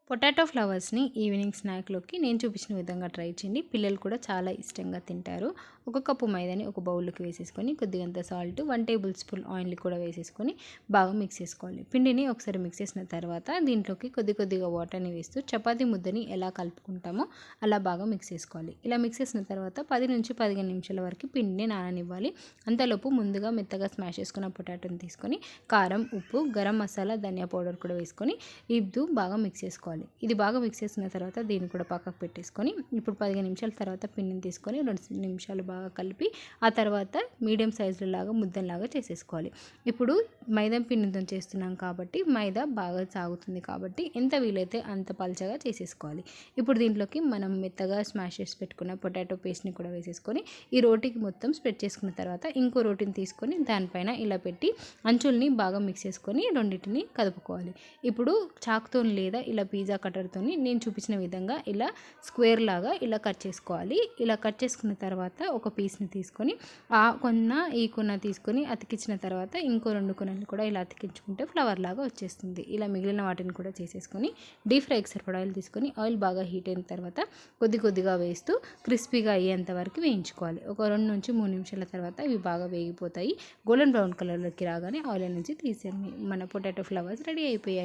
Potato ఫ్లవర్స్ని evening స్నాక్లోకి నేను చూపించిన విధంగా ట్రై చేయండి. పిల్లలు కూడా చాలా ఇష్టంగా తింటారు. ఒక కప్పు మైదాని ఒక బౌల్లోకి వేసేసుకొని కొద్దిగంత సాల్ట్ 1 టేబుల్ స్పూన్ ఆయిల్ కూడా వేసేసుకొని బాగా మిక్స్ చేసుకోవాలి. పిండిని ఒకసారి మిక్స్ చేసిన తర్వాత దీంట్లోకి కొద్దిగా వాటర్ని వేస్తూ చపాతీ ముద్దని ఎలా కలుపుకుంటామో అలా బాగా మిక్స్ చేసుకోవాలి. ఇలా మిక్స్ చేసిన తర్వాత 10 నుంచి 15 నిమిషాల వరకు పిండిని నాననివ్వాలి. అంతలోపు ముందుగా మెత్తగా స్మాష్ చేసుకున్న పొటాటోని తీసుకొని కారం, ఉప్పు, గరం మసాలా, ధనియా పౌడర్ కూడా వేసుకొని బాగా మిక్స్ చేసుకోవాలి. ఇది బాగా మిక్స్ చేసిన తర్వాత దీన్ని కూడా పక్కకు పెట్టేసుకొని ఇప్పుడు 15 నిమిషాల తర్వాత పిండిని తీసుకొని 2 నిమిషాలు బాగా కలిపి ఆ తర్వాత మీడియం సైజులో లాగా ముద్దలాగా చేసేసుకోవాలి. ఇప్పుడు మైదా పిండితో చేస్తున్నాం కాబట్టి మైదా బాగా సాగుతుంది కాబట్టి ఎంత వీలైతే అంత పల్చగా చేసేసుకోవాలి. ఇప్పుడు దీంట్లోకి మనం మెత్తగా స్మాష్ చేసి పెట్టుకున్న పొటాటో పేస్ట్ని కూడా వేసేసుకొని ఈ రోటీకి మొత్తం స్ప్రెడ్ చేసుకున్న తర్వాత ఇంకో రోటీని తీసుకొని దానిపైన ఇలా పెట్టి అంచుల్ని బాగా మిక్స్ చేసుకొని రెండింటిని కదుపుకోవాలి. ఇప్పుడు చాకుతో లేదా ఇలా పిజ్జా కట్టర్తో నేను చూపించిన విధంగా ఇలా స్క్వేర్ లాగా ఇలా కట్ చేసుకోవాలి. ఇలా కట్ చేసుకున్న తర్వాత ఒక పీస్ని తీసుకొని ఆ కొన్న ఈ కొన్న తీసుకొని అతికించిన తర్వాత ఇంకో 2 కొనలు కూడా ఇలా అతికించుకుంటే ఫ్లవర్ లాగా వచ్చేస్తుంది. ఇలా మిగిలిన వాటిని కూడా చేసేసుకొని డీప్ ఫ్రైకి సరిపడా ఆయిల్ తీసుకొని ఆయిల్ బాగా హీట్ అయిన తర్వాత కొద్దిగా వేస్తూ క్రిస్పీగా అయ్యేంత వరకు వేయించుకోవాలి. ఒక 2 నుంచి 3 నిమిషాల తర్వాత ఇవి బాగా వేగిపోతాయి. గోల్డెన్ బ్రౌన్ కలర్లోకి రాగానే ఆయిల్ నుంచి తీసేయండి. మన పొటాటో ఫ్లవర్స్ రెడీ అయిపోయాయి.